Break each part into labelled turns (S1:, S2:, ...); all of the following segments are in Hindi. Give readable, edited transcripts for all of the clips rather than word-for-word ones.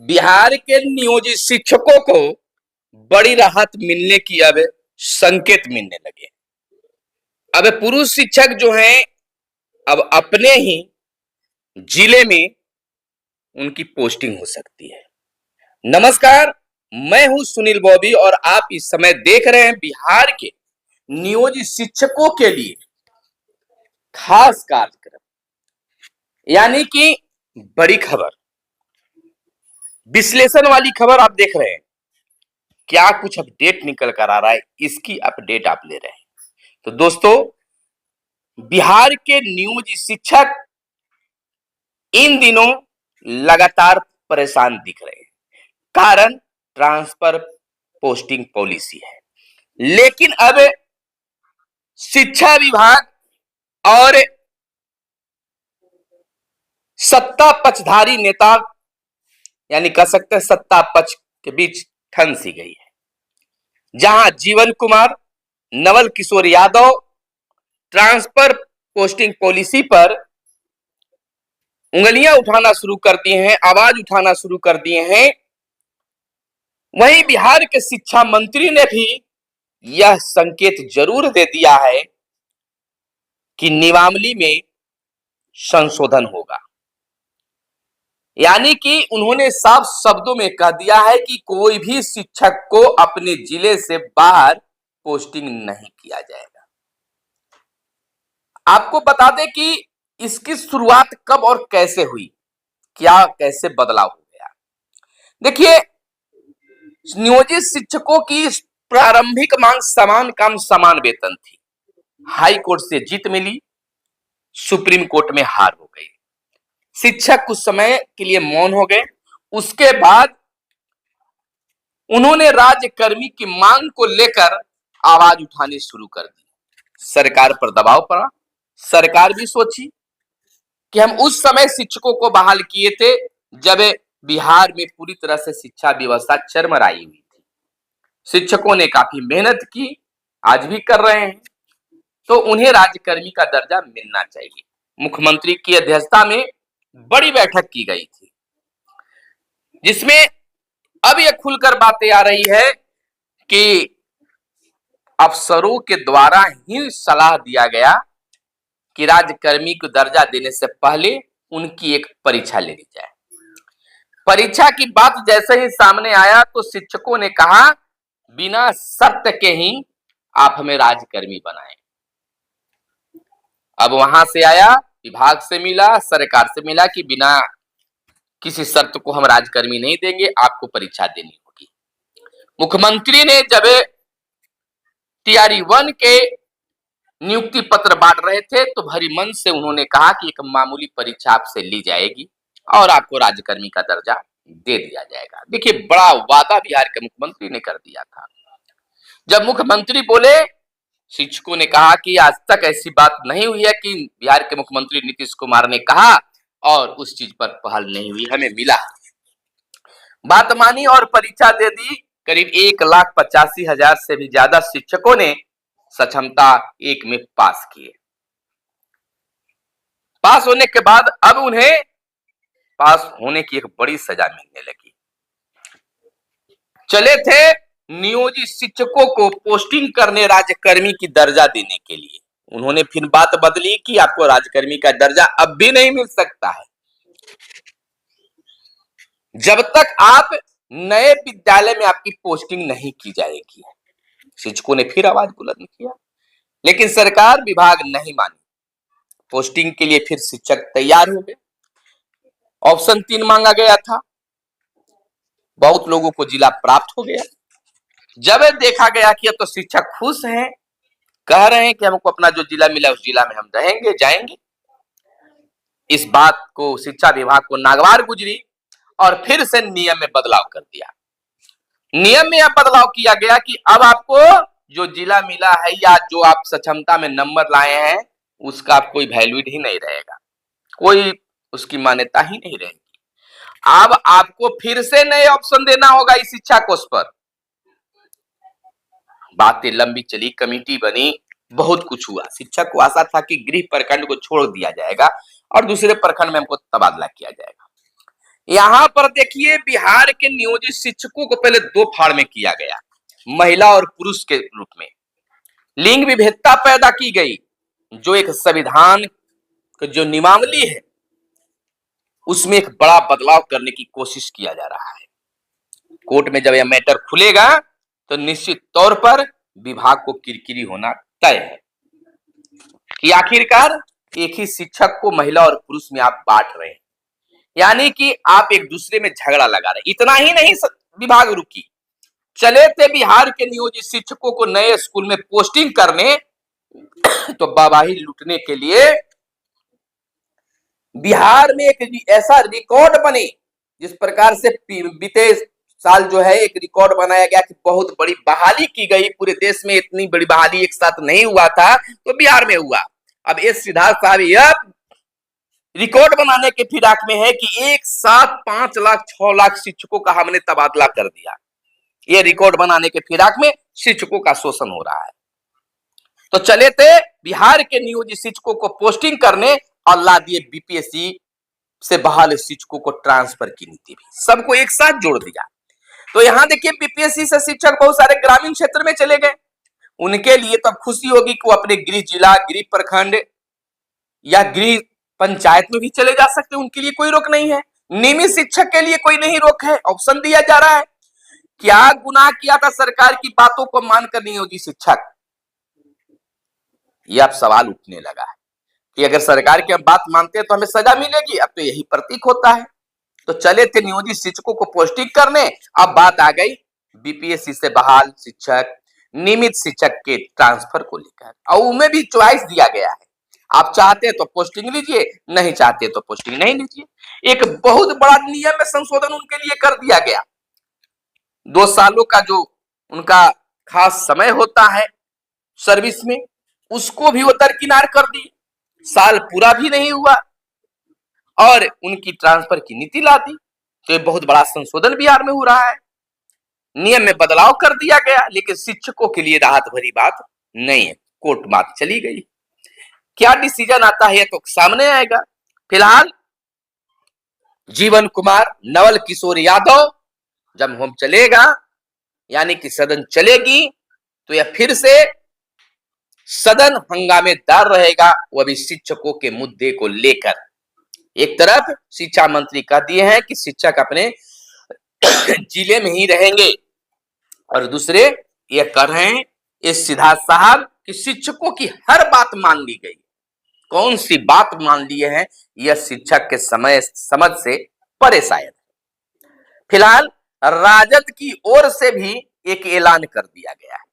S1: बिहार के नियोजित शिक्षकों को बड़ी राहत मिलने की अब संकेत मिलने लगे। अब पुरुष शिक्षक जो हैं अब अपने ही जिले में उनकी पोस्टिंग हो सकती है। नमस्कार, मैं हूं सुनील बॉबी और आप इस समय देख रहे हैं बिहार के नियोजित शिक्षकों के लिए खास कार्यक्रम, यानी कि बड़ी खबर, विश्लेषण वाली खबर आप देख रहे हैं। क्या कुछ अपडेट निकल कर आ रहा है, इसकी अपडेट आप ले रहे हैं। तो दोस्तों, बिहार के नियोजित शिक्षक इन दिनों लगातार परेशान दिख रहे हैं। कारण ट्रांसफर पोस्टिंग पॉलिसी है। लेकिन अब शिक्षा विभाग और सत्ता पक्षधारी नेता, यानी कह सकते हैं सत्ता पक्ष के बीच ठन सी गई है, जहां जीवन Kumar, Naval Kishore Yadav transfer posting policy पर उंगलियां उठाना शुरू कर दिए हैं, आवाज उठाना शुरू कर दिए हैं। वहीं बिहार के शिक्षा मंत्री ने भी यह संकेत जरूर दे दिया है कि नियमावली में संशोधन होगा। यानी कि उन्होंने साफ शब्दों में कह दिया है कि कोई भी शिक्षक को अपने जिले से बाहर पोस्टिंग नहीं किया जाएगा। आपको बता दें कि इसकी शुरुआत कब और कैसे हुई, क्या कैसे बदलाव हो गया। देखिए, नियोजित शिक्षकों की प्रारंभिक मांग समान काम समान वेतन थी। हाई कोर्ट से जीत मिली, सुप्रीम कोर्ट में हार हो गई। शिक्षक कुछ समय के लिए मौन हो गए। उसके बाद उन्होंने राज्यकर्मी की मांग को लेकर आवाज उठानी शुरू कर दी। सरकार पर दबाव पड़ा। सरकार भी सोची कि हम उस समय शिक्षकों को बहाल किए थे जब बिहार में पूरी तरह से शिक्षा व्यवस्था चरमराई हुई थी। शिक्षकों ने काफी मेहनत की, आज भी कर रहे हैं, तो उन्हें राज्यकर्मी का दर्जा मिलना चाहिए। मुख्यमंत्री की अध्यक्षता में बड़ी बैठक की गई थी, जिसमें अब यह खुलकर बातें आ रही है कि अफसरों के द्वारा ही सलाह दिया गया कि राज्यकर्मी को दर्जा देने से पहले उनकी एक परीक्षा ले ली जाए। परीक्षा की बात जैसे ही सामने आया तो शिक्षकों ने कहा, बिना शर्त के ही आप हमें राज्यकर्मी बनाएं। अब वहां से आया, विभाग से मिला, सरकार से मिला कि बिना किसी शर्त को हम राज्यकर्मी नहीं देंगे, आपको परीक्षा देनी होगी। मुख्यमंत्री ने जब टीआरई 1 के नियुक्ति पत्र बांट रहे थे तो भरी मन से उन्होंने कहा कि एक मामूली परीक्षा आपसे ली जाएगी और आपको राज्यकर्मी का दर्जा दे दिया जाएगा। देखिए, बड़ा वादा बिहार के मुख्यमंत्री ने कर दिया था। जब मुख्यमंत्री बोले, शिक्षकों ने कहा कि आज तक ऐसी बात नहीं हुई है कि बिहार के मुख्यमंत्री नीतीश कुमार ने कहा और उस चीज पर पहल नहीं हुई, हमें मिला। बात मानी और परीक्षा दे दी। करीब 1,85,000 से भी ज्यादा शिक्षकों ने सक्षमता 1 में पास किए। पास होने के बाद अब उन्हें पास होने की एक बड़ी सजा मिलने लगी। चले थे नियोजित शिक्षकों को पोस्टिंग करने राज्यकर्मी की दर्जा देने के लिए, उन्होंने फिर बात बदली कि आपको राज्यकर्मी का दर्जा अब भी नहीं मिल सकता है जब तक आप नए विद्यालय में आपकी पोस्टिंग नहीं की जाएगी। शिक्षकों ने फिर आवाज बुलंद किया, लेकिन सरकार विभाग नहीं मानी। पोस्टिंग के लिए फिर शिक्षक तैयार हो गए। ऑप्शन 3 मांगा गया था, बहुत लोगों को जिला प्राप्त हो गया। जब देखा गया कि अब तो शिक्षक खुश हैं, कह रहे हैं कि हमको अपना जो जिला मिला उस जिला में हम रहेंगे, जाएंगे। इस बात को शिक्षा विभाग को नागवार गुजरी और फिर से नियम में बदलाव कर दिया। नियम में यह बदलाव किया गया कि अब आपको जो जिला मिला है या जो आप सक्षमता में नंबर लाए हैं उसका कोई वैल्यू ही नहीं रहेगा, कोई उसकी मान्यता ही नहीं रहेगी। अब आपको फिर से नए ऑप्शन देना होगा इस शिक्षा कोष पर। बातें लंबी चली, कमेटी बनी, बहुत कुछ हुआ। शिक्षक को आशा था कि गृह प्रखंड को छोड़ दिया जाएगा और दूसरे प्रखंड में हमको तबादला किया जाएगा। यहां पर देखिए बिहार के नियोजित शिक्षकों को पहले दो फाड़ में किया गया, महिला और पुरुष के रूप में लिंग विभेदता पैदा की गई, जो एक संविधान जो नियमावली है उसमें एक बड़ा बदलाव करने की कोशिश किया जा रहा है। कोर्ट में जब यह मैटर खुलेगा तो निश्चित तौर पर विभाग को किरकिरी होना तय है कि आखिरकार एक ही शिक्षक को महिला और पुरुष में आप बांट रहे हैं, यानी कि आप एक दूसरे में झगड़ा लगा रहे हैं। इतना ही नहीं, विभाग रुकी, चले थे बिहार के नियोजित शिक्षकों को नए स्कूल में पोस्टिंग करने, तो वाहवाही लूटने के लिए बिहार में एक ऐसा रिकॉर्ड बने, जिस प्रकार से बीते साल जो है एक रिकॉर्ड बनाया गया कि बहुत बड़ी बहाली की गई, पूरे देश में इतनी बड़ी बहाली एक साथ नहीं हुआ था, तो बिहार में हुआ। अब एस सिद्धार्थ साहब यह रिकॉर्ड बनाने के फिराक में है कि एक साथ 5 लाख 6 लाख शिक्षकों का हमने तबादला कर दिया। यह रिकॉर्ड बनाने के फिराक में शिक्षकों का शोषण हो रहा है। तो चले थे बिहार के नियोजित शिक्षकों को पोस्टिंग करने और ला दिए बीपीएससी से बहाल शिक्षकों को ट्रांसफर की नीति भी, सबको एक साथ जोड़ दिया। तो यहां देखिए बीपीएससी से शिक्षक बहुत सारे ग्रामीण क्षेत्र में चले गए, उनके लिए तब खुशी होगी कि वो अपने गृह जिला, गृह प्रखंड या गृह पंचायत में भी चले जा सकते हैं, उनके लिए कोई रोक नहीं है। नियमित शिक्षक के लिए कोई नहीं रोक है, ऑप्शन दिया जा रहा है। क्या गुनाह किया था सरकार की बातों को मानकर नियोजित शिक्षक, यह अब सवाल उठने लगा है कि अगर सरकार की हम बात मानते हैं तो हमें सजा मिलेगी। अब तो यही प्रतीक होता है। तो चले थे नियोजित शिक्षकों को पोस्टिंग करने, अब बात आ गई बीपीएससी से बहाल शिक्षक, नियमित शिक्षक के ट्रांसफर को लेकर, और उनमें भी चॉइस दिया गया है, आप चाहते हैं तो पोस्टिंग लीजिए, नहीं चाहते तो पोस्टिंग नहीं लीजिए। एक बहुत बड़ा नियम में संशोधन उनके लिए कर दिया गया। 2 सालों का जो उनका खास समय होता है सर्विस में, उसको भी वो दरकिनार कर दी, साल पूरा भी नहीं हुआ और उनकी ट्रांसफर की नीति ला दी। तो ये बहुत बड़ा संशोधन बिहार में हो रहा है, नियम में बदलाव कर दिया गया, लेकिन शिक्षकों के लिए राहत भरी बात नहीं है। कोर्ट बात चली गई, क्या डिसीजन आता है तो सामने आएगा। फिलहाल जीवन कुमार, नवल किशोर यादव जब होम चलेगा, यानी कि सदन चलेगी, तो यह फिर से सदन हंगामेदार रहेगा, वह भी शिक्षकों के मुद्दे को लेकर। एक तरफ शिक्षा मंत्री कह दिए हैं कि शिक्षक अपने जिले में ही रहेंगे, और दूसरे ये कह रहे हैं इस सिद्धार्थ साहब कि शिक्षकों की हर बात मान ली गई। कौन सी बात मान लिए हैं, यह शिक्षक के समझ से परे शायद। फिलहाल राजद की ओर से भी एक ऐलान कर दिया गया है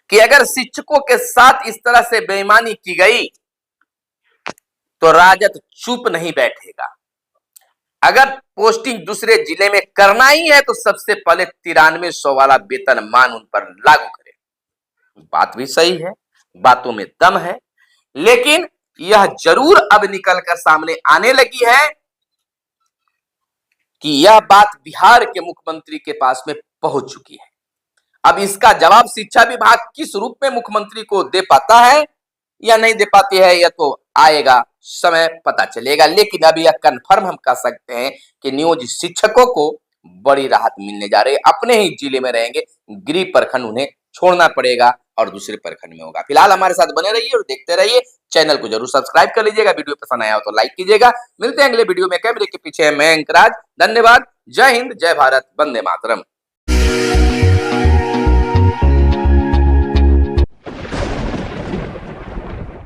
S1: कि अगर शिक्षकों के साथ इस तरह से बेईमानी की गई तो राजद चुप नहीं बैठेगा। अगर पोस्टिंग दूसरे जिले में करना ही है तो सबसे पहले 9300 वाला वेतनमान उन पर लागू करें। बात भी सही है, बातों में दम है, लेकिन यह जरूर अब निकलकर सामने आने लगी है कि यह बात बिहार के मुख्यमंत्री के पास में पहुंच चुकी है। अब इसका जवाब शिक्षा विभाग किस रूप में मुख्यमंत्री को दे पाता है या नहीं दे पाती है, यह तो आएगा, समय पता चलेगा। लेकिन अभी यह कंफर्म हम कह सकते हैं कि नियोजित शिक्षकों को बड़ी राहत मिलने जा रही है, अपने ही जिले में रहेंगे, गृह प्रखंड उन्हें छोड़ना पड़ेगा और दूसरे प्रखंड में होगा। फिलहाल हमारे साथ बने रहिए और देखते रहिए, चैनल को जरूर सब्सक्राइब कर लीजिएगा, वीडियो पसंद आया हो तो लाइक कीजिएगा। मिलते हैं अगले वीडियो में, कैमरे के पीछे मैं अंकराज, धन्यवाद, जय हिंद, जय भारत, वंदे मातरम।